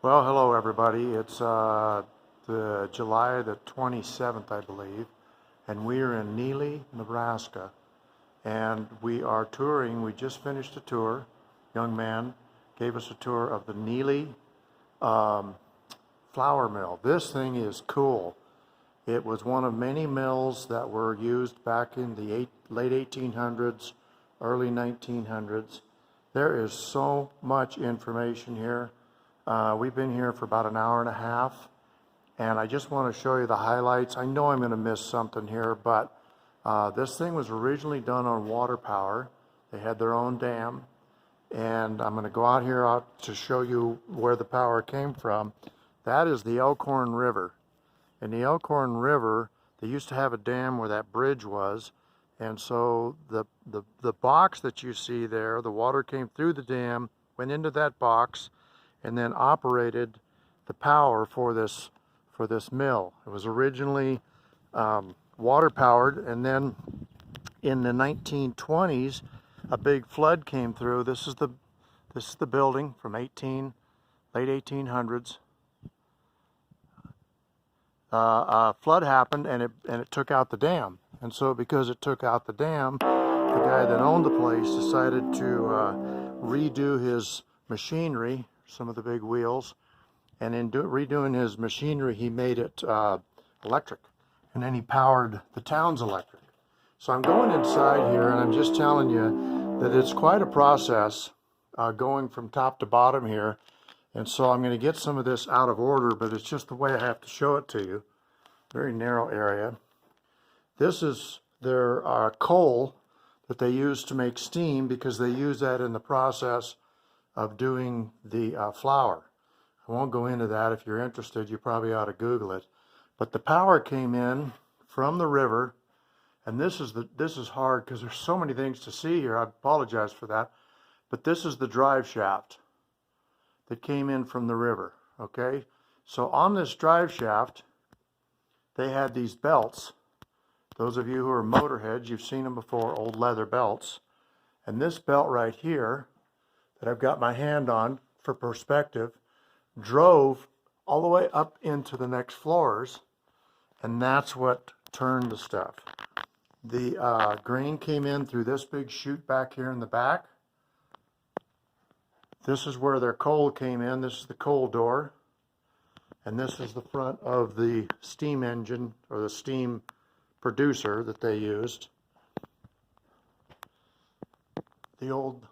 Well, hello everybody. It's the July the 27th, I believe, and we are in Neely, Nebraska, and we are touring. We just finished a tour. Young man gave us a tour of the Neely um, flour mill. This thing is cool. It was one of many mills that were used back in the late 1800s, early 1900s. There is so much information here. We've been here for about an hour and a half, and I just want to show you the highlights. I know I'm going to miss something here, but this thing was originally done on water power. They had their own dam, and I'm going to go out here to show you where the power came from. That is the Elkhorn River. In the Elkhorn River, they used to have a dam where that bridge was, and so the box that you see there, the water came through the dam, went into that box, and then operated the power for this mill. It was originally water powered, and then in the 1920s, a big flood came through. This is the building from late 1800s. A flood happened, and it took out the dam. And so because it took out the dam, the guy that owned the place decided to redo his machinery, some of the big wheels, and in redoing his machinery, he made it electric, and then he powered the town's electric. So I'm going inside here, and I'm just telling you that it's quite a process going from top to bottom here. And so I'm going to get some of this out of order, but it's just the way I have to show it to you. Very narrow area. This is their coal that they use to make steam, because they use that in the process of doing the flour. I won't go into that. If you're interested, you probably ought to Google it. But the power came in from the river, and this is hard because there's so many things to see here. I apologize for that. But this is the drive shaft that came in from the river, okay? So on this drive shaft, they had these belts. Those of you who are motorheads, you've seen them before, old leather belts. And this belt right here, that I've got my hand on for perspective, drove all the way up into the next floors, and that's what turned the stuff. The grain came in through this big chute back here in the back. This is where their coal came in. This is the coal door. And this is the front of the steam engine, or the steam producer that they used. The old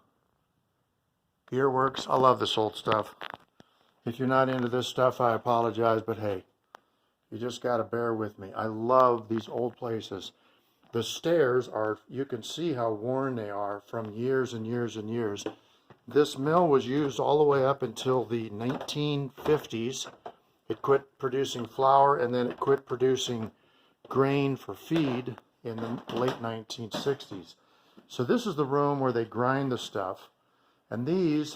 gearworks. I love this old stuff. If you're not into this stuff, I apologize, but hey, you just got to bear with me. I love these old places. The stairs are, you can see how worn they are from years and years and years. This mill was used all the way up until the 1950s. It quit producing flour, and then it quit producing grain for feed in the late 1960s. So this is the room where they grind the stuff. And these